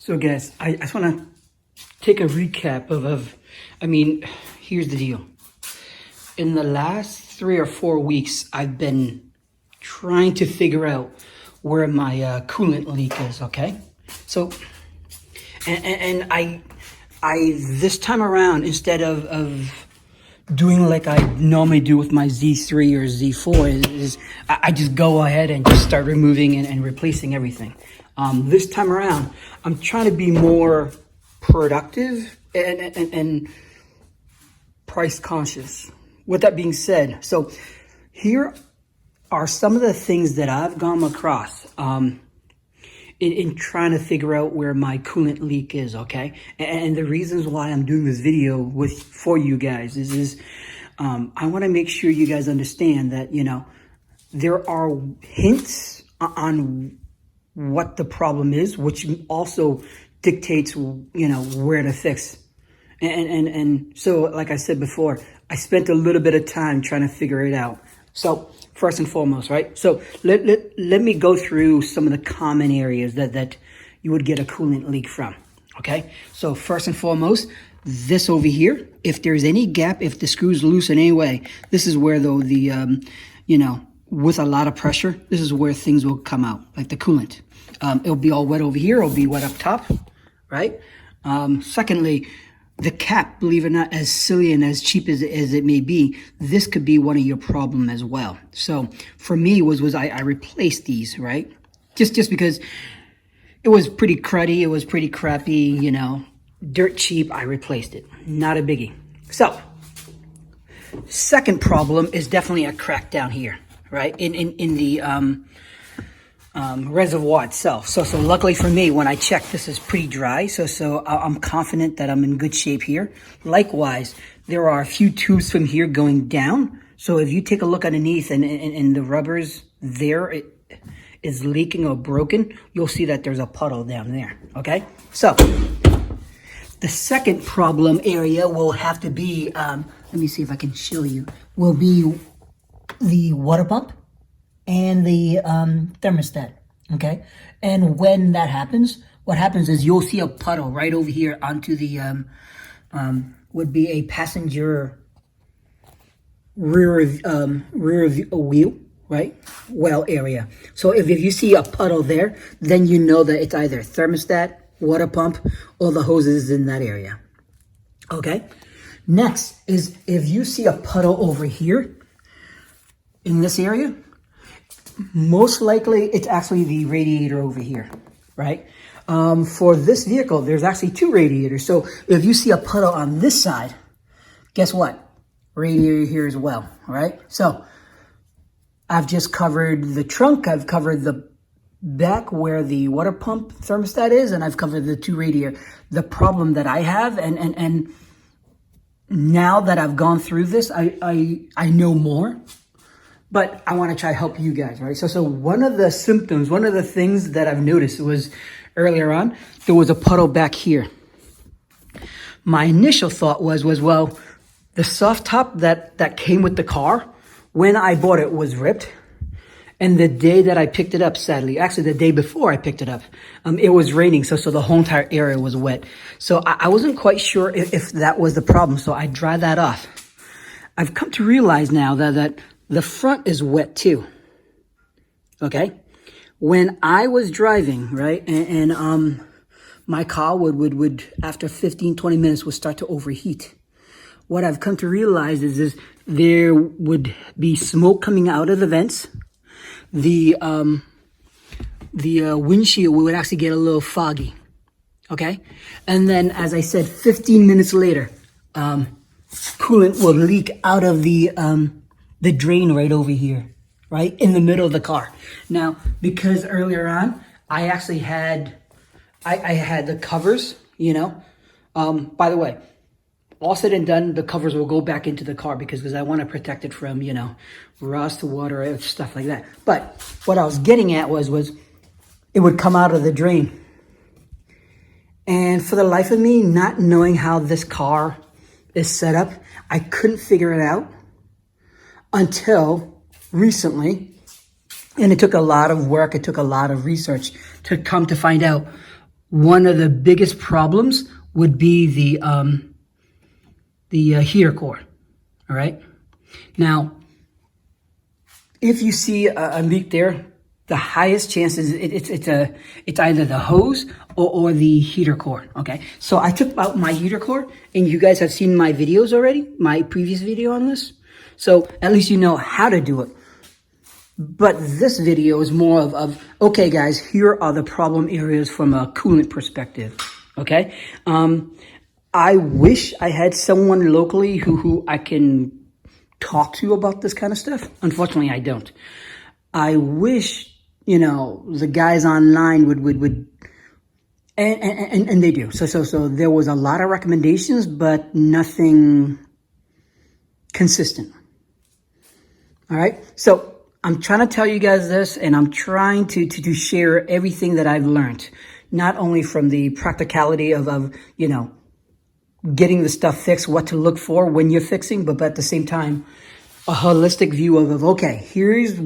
So guys, I just want to take a recap I mean, here's the deal. In the last 3 or 4 weeks, I've been trying to figure out where my coolant leak is, okay? So, and I this time around, instead of doing like I normally do with my Z3 or Z4, I just go ahead and just start removing and replacing everything. This time around, I'm trying to be more productive and price conscious. With that being said, so here are some of the things that I've gone across in trying to figure out where my coolant leak is, okay? And the reasons why I'm doing this video for you guys is I want to make sure you guys understand that, you know, there are hints on what the problem is, which also dictates, you know, where to fix. And so, like I said before, I spent a little bit of time trying to figure it out. So first and foremost, right? So let me go through some of the common areas that you would get a coolant leak from, okay? So first and foremost, this over here, if there's any gap, if the screw's loose in any way, this is where though you know, with a lot of pressure, this is where things will come out, like the coolant. It'll be all wet over here, it'll be wet up top, right? Secondly, the cap, believe it or not, as silly and as cheap as it may be, this could be one of your problem as well. So for me was I replaced these, right? Just because it was pretty cruddy, it was pretty crappy, you know, dirt cheap, I replaced it. Not a biggie. So second problem is definitely a crack down here, right? In the reservoir itself. So luckily for me, when I checked, this is pretty dry. So I'm confident that I'm in good shape here. Likewise, there are a few tubes from here going down. So if you take a look underneath and the rubbers there it is leaking or broken, you'll see that there's a puddle down there. Okay. So the second problem area will have to be, let me see if I can show you, will be the water pump and the thermostat, okay? And when that happens, what happens is you'll see a puddle right over here onto the, would be a passenger rear wheel, right? Well area. So if you see a puddle there, then you know that it's either thermostat, water pump, or the hoses in that area, okay? Next is if you see a puddle over here in this area, most likely it's actually the radiator over here, right? For this vehicle, there's actually 2 radiators. So if you see a puddle on this side, guess what? Radiator here as well, all right? So I've just covered the trunk, I've covered the back where the water pump thermostat is, and I've covered the 2 radiator. The problem that I have, and now that I've gone through this, I know more. But I want to try to help you guys, right? So one of the symptoms, one of the things that I've noticed was earlier on, there was a puddle back here. My initial thought was well, the soft top that came with the car, when I bought it, was ripped. And the day that I picked it up, sadly, actually the day before I picked it up, it was raining. So the whole entire area was wet. So I wasn't quite sure if that was the problem. So I dried that off. I've come to realize now that the front is wet too, okay? When I was driving, right, and my car would after 15, 20 minutes, would start to overheat. What I've come to realize is there would be smoke coming out of the vents. The windshield would actually get a little foggy, okay? And then, as I said, 15 minutes later, coolant will leak out of the drain right over here, right in the middle of the car. Now, because earlier on, I actually had, I had the covers, you know. By the way, all said and done, the covers will go back into the car because I want to protect it from, you know, rust, water, stuff like that. But what I was getting at was it would come out of the drain. And for the life of me, not knowing how this car is set up, I couldn't figure it out until recently. And it took a lot of work, it took a lot of research to come to find out one of the biggest problems would be the heater core. All right. Now, if you see a leak there, the highest chances it's either the hose or the heater core. Okay. So I took out my heater core, and you guys have seen my videos already, my previous video on this. So at least you know how to do it. But this video is more of okay, guys, here are the problem areas from a coolant perspective. Okay. I wish I had someone locally who I can talk to about this kind of stuff. Unfortunately, I don't. I wish, the guys online would and they do. So there was a lot of recommendations, but nothing consistent. All right. So I'm trying to tell you guys this, and I'm trying to share everything that I've learned, not only from the practicality of getting the stuff fixed, what to look for when you're fixing, but at the same time, a holistic view of okay, here's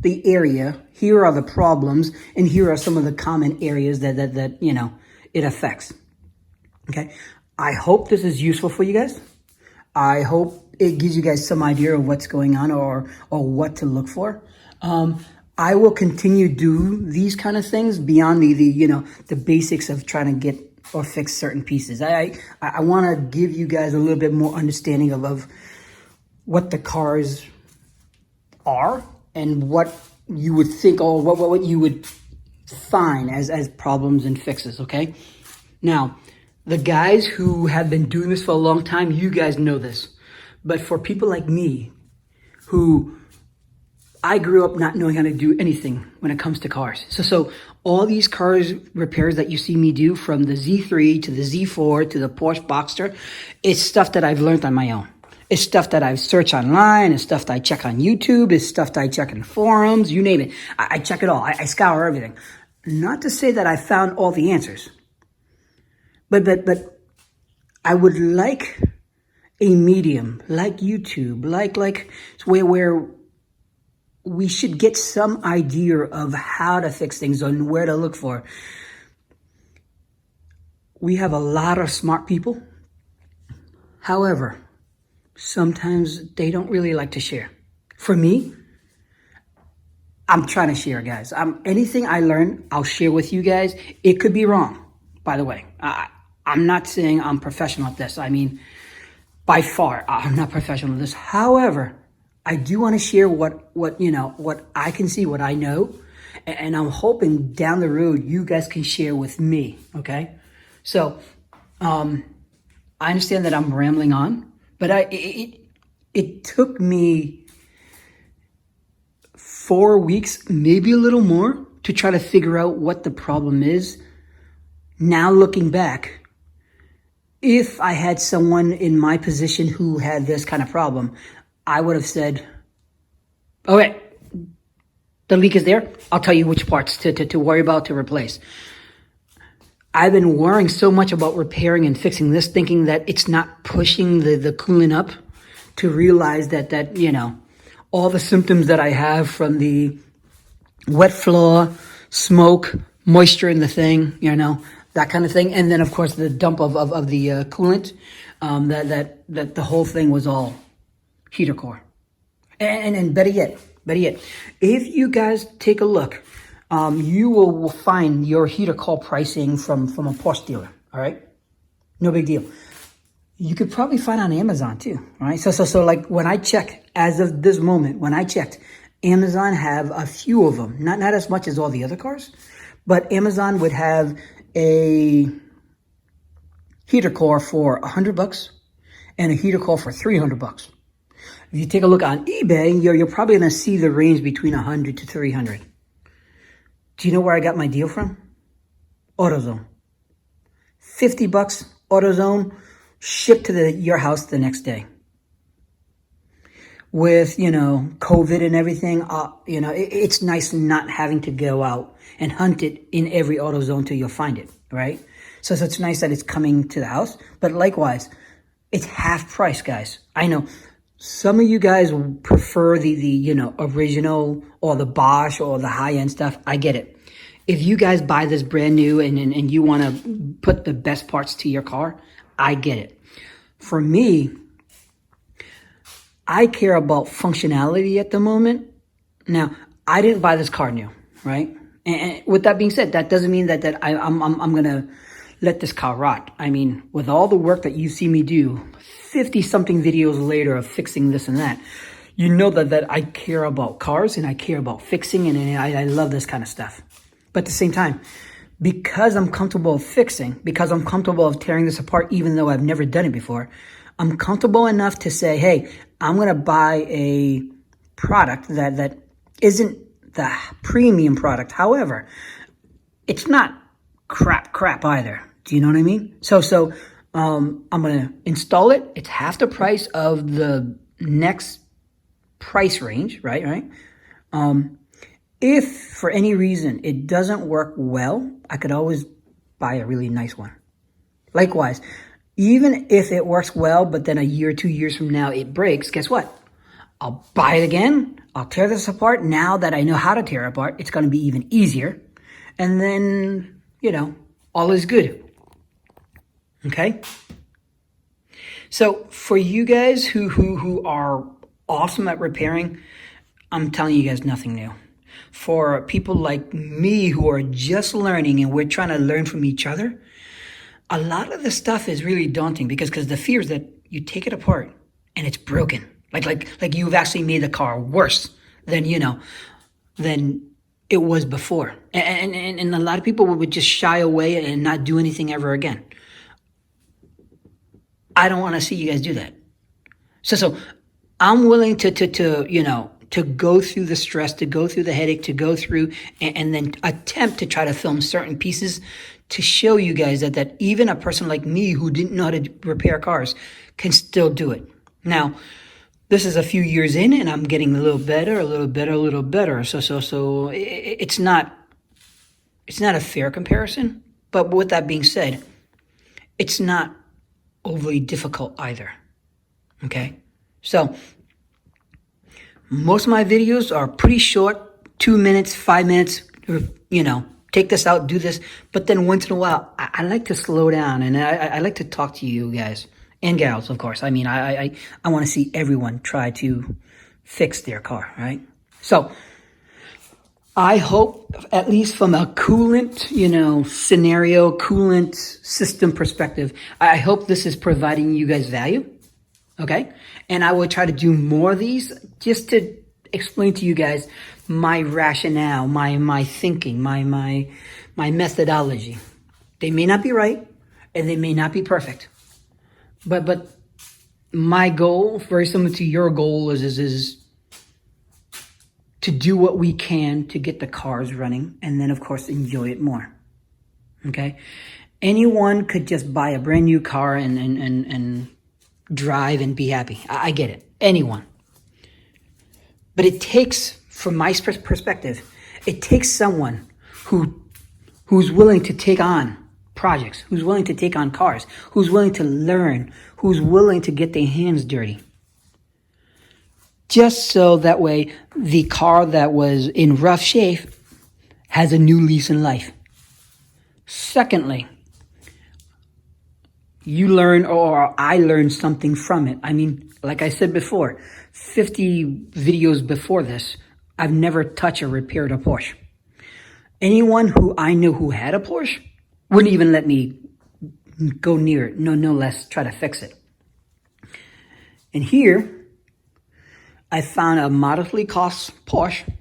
the area, here are the problems, and here are some of the common areas that it affects. Okay. I hope this is useful for you guys. I hope it gives you guys some idea of what's going on or what to look for. I will continue to do these kind of things beyond the basics of trying to get or fix certain pieces. I want to give you guys a little bit more understanding of what the cars are and what you would think or what you would find as problems and fixes. Okay. Now, the guys who have been doing this for a long time, you guys know this. But for people like me, who I grew up not knowing how to do anything when it comes to cars. So all these cars repairs that you see me do, from the Z3 to the Z4 to the Porsche Boxster, it's stuff that I've learned on my own. It's stuff that I've searched online. It's stuff that I check on YouTube. It's stuff that I check in forums. You name it. I check it all. I scour everything. Not to say that I found all the answers. But I would like a medium like YouTube, like where we should get some idea of how to fix things and where to look for. We have a lot of smart people. However, sometimes they don't really like to share. For me, I'm trying to share, guys. Anything I learn, I'll share with you guys. It could be wrong, by the way. I'm not saying I'm professional at this. I mean, by far, I'm not professional at this. However, I do want to share what I can see, what I know, and I'm hoping down the road you guys can share with me. Okay, so I understand that I'm rambling on, but it took me 4 weeks, maybe a little more, to try to figure out what the problem is. Now looking back, if I had someone in my position who had this kind of problem, I would have said, okay, the leak is there. I'll tell you which parts to worry about, to replace. I've been worrying so much about repairing and fixing this, thinking that it's not pushing the coolant up, to realize that all the symptoms that I have from the wet floor, smoke, moisture in the thing, that kind of thing. And then, of course, the dump of the coolant, that the whole thing was all heater core. And better yet, if you guys take a look, you will find your heater core pricing from a Porsche dealer. All right, no big deal. You could probably find on Amazon too. All right, so like when I check, as of this moment, when I checked, Amazon have a few of them, not as much as all the other cars, but Amazon would have a heater core for $100 and a heater core for $300. If you take a look on eBay, you're probably going to see the range between $100 to $300. Do you know where I got my deal from? AutoZone. $50 AutoZone, shipped to your house the next day. With, COVID and everything, it's nice not having to go out and hunt it in every AutoZone till you'll find it, right? So it's nice that it's coming to the house. But likewise, it's half price, guys. I know some of you guys prefer the original or the Bosch or the high-end stuff. I get it. if you guys buy this brand new and you want to put the best parts to your car, I get it. For me, I care about functionality at the moment. Now, I didn't buy this car new, right? And with that being said, that doesn't mean that I'm gonna let this car rot. I mean, with all the work that you see me do, 50 something videos later of fixing this and that, you know that I care about cars and I care about fixing, and I love this kind of stuff. But at the same time, because I'm comfortable fixing, because I'm comfortable of tearing this apart, even though I've never done it before, I'm comfortable enough to say, hey, I'm going to buy a product that isn't the premium product. However, it's not crap either. Do you know what I mean? So I'm going to install it. It's half the price of the next price range, right? If for any reason it doesn't work well, I could always buy a really nice one. Likewise, even if it works well, but then a year, 2 years from now it breaks, guess what? I'll buy it again. I'll tear this apart. Now that I know how to tear it apart, it's going to be even easier. And then, all is good. Okay? So for you guys who are awesome at repairing, I'm telling you guys nothing new. For people like me who are just learning and we're trying to learn from each other, a lot of the stuff is really daunting because the fear is that you take it apart and it's broken. Like you've actually made the car worse than it was before. And a lot of people would just shy away and not do anything ever again. I don't want to see you guys do that. So I'm willing to go through the stress, to go through the headache, to go through and then attempt to try to film certain pieces to show you guys that even a person like me who didn't know how to repair cars can still do it. Now, this is a few years in and I'm getting a little better. So it's not a fair comparison. But with that being said, it's not overly difficult either. Okay? So most of my videos are pretty short, 2 minutes, 5 minutes, take this out, do this. But then once in a while, I like to slow down and I like to talk to you guys and gals, of course. I mean, I want to see everyone try to fix their car, right? So I hope, at least from a coolant, scenario, coolant system perspective, I hope this is providing you guys value. Okay? And I will try to do more of these just to explain to you guys my rationale, my thinking, my methodology. They may not be right and they may not be perfect. But my goal, very similar to your goal, is to do what we can to get the cars running and then of course enjoy it more. Okay? Anyone could just buy a brand new car and drive and be happy. I get it. Anyone. But it takes, from my perspective, it takes someone who's willing to take on projects, who's willing to take on cars, who's willing to learn, who's willing to get their hands dirty. Just so that way the car that was in rough shape has a new lease in life. Secondly, you learn or I learned something from it. I mean, like I said before, 50 videos before this, I've never touched or repaired a Porsche. Anyone who I knew who had a Porsche wouldn't even let me go near it, no less try to fix it. And here, I found a modestly cost Porsche,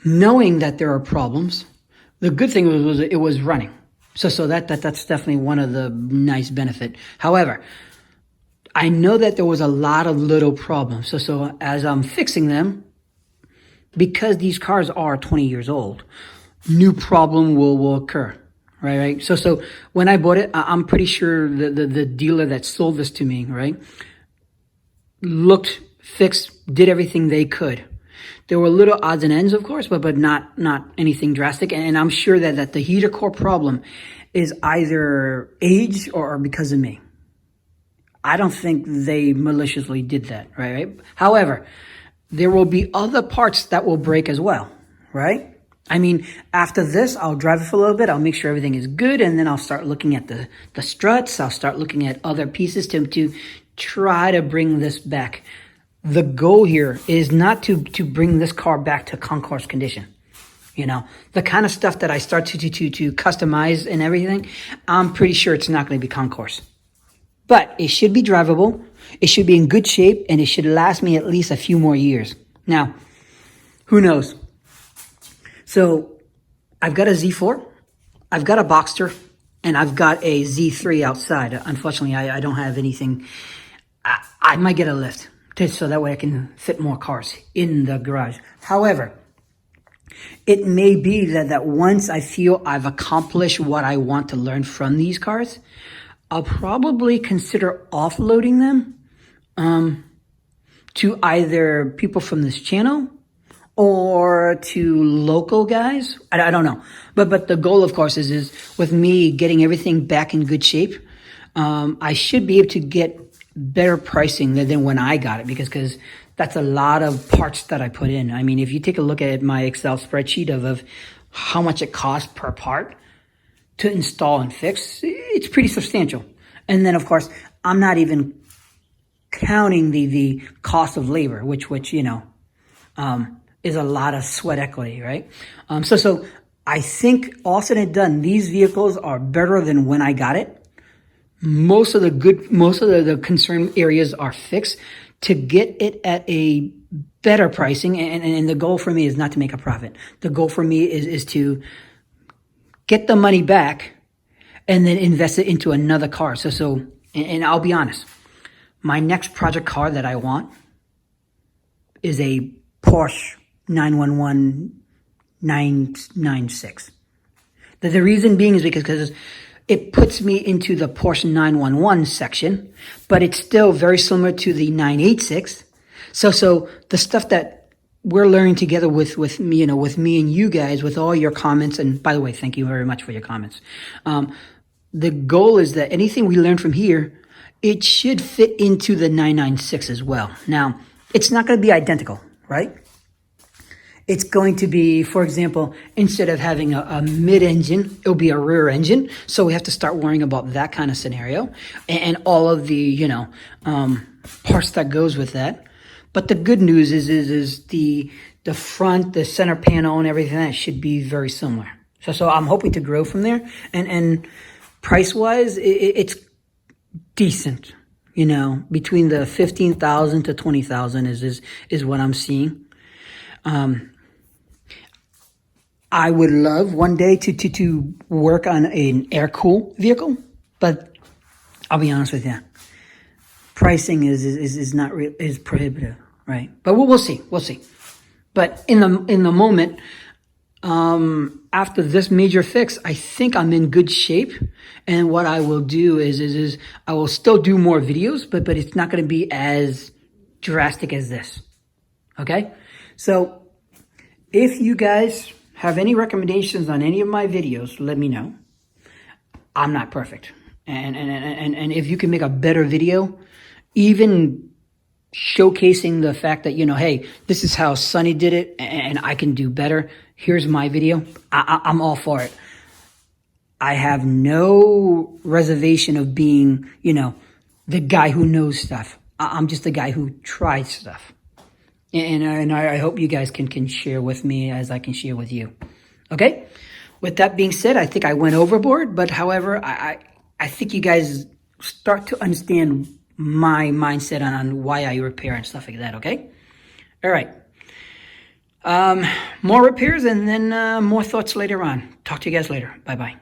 knowing that there are problems. The good thing was it was running. So that's definitely one of the nice benefit. However, I know that there was a lot of little problems. So as I'm fixing them, because these cars are 20 years old, new problem will occur, right? So when I bought it, I'm pretty sure the dealer that sold this to me, right, looked, fixed, did everything they could. There were little odds and ends, of course, but not anything drastic. And I'm sure that the heater core problem is either age or because of me. I don't think they maliciously did that, right? However, there will be other parts that will break as well, right? I mean, after this, I'll drive it for a little bit. I'll make sure everything is good. And then I'll start looking at the struts. I'll start looking at other pieces to try to bring this back. The goal here is not to bring this car back to concours condition. You know, the kind of stuff that I start to customize and everything, I'm pretty sure it's not going to be concours. But it should be drivable. It should be in good shape, and it should last me at least a few more years. Now, who knows? So I've got a Z4, I've got a Boxster, and I've got a Z3 outside. Unfortunately, I don't have anything. I might get a lift so that way I can fit more cars in the garage. However, it may be that once I feel I've accomplished what I want to learn from these cars, I'll probably consider offloading them to either people from this channel or to local guys. I don't know. But the goal, of course, is with me getting everything back in good shape, I should be able to get better pricing than when I got it because that's a lot of parts that I put in. I mean, if you take a look at my Excel spreadsheet of how much it costs per part to install and fix, it's pretty substantial. And then, of course, I'm not even counting the cost of labor, which you know, is a lot of sweat equity, right? So I think all said and done, these vehicles are better than when I got it. Most of the concern areas are fixed to get it at a better pricing. And the goal for me is not to make a profit. The goal for me is to get the money back and then invest it into another car. And I'll be honest, my next project car that I want is a Porsche 911 996. The reason being is because it puts me into the Porsche 911 section, but it's still very similar to the 986. So the stuff that we're learning together with me, you know, with me and you guys, with all your comments, and by the way, thank you very much for your comments. The goal is that anything we learn from here, it should fit into the 996 as well. Now, it's not going to be identical, right? It's going to be, for example, instead of having a mid-engine, it'll be a rear engine. So we have to start worrying about that kind of scenario and all of the, you know, parts that goes with that. But the good news is the front, the center panel and everything, that should be very similar. So I'm hoping to grow from there. And price-wise, it's decent, you know, between the 15,000 to 20,000 is what I'm seeing. I would love one day to work on an air-cooled vehicle, but I'll be honest with you, pricing is not is prohibitive, right? But we'll see. But in the moment, after this major fix, I think I'm in good shape. And what I will do is I will still do more videos, but it's not going to be as drastic as this. Okay? So if you guys have any recommendations on any of my videos, let me know. I'm not perfect. And if you can make a better video, even showcasing the fact that, you know, hey, this is how Sonny did it and I can do better. Here's my video. I'm all for it. I have no reservation of being, you know, the guy who knows stuff. I'm just the guy who tries stuff. And I hope you guys can share with me as I can share with you. Okay? With that being said, I think I went overboard. But however, I think you guys start to understand my mindset on why I repair and stuff like that. Okay? All right. More repairs and then more thoughts later on. Talk to you guys later. Bye-bye.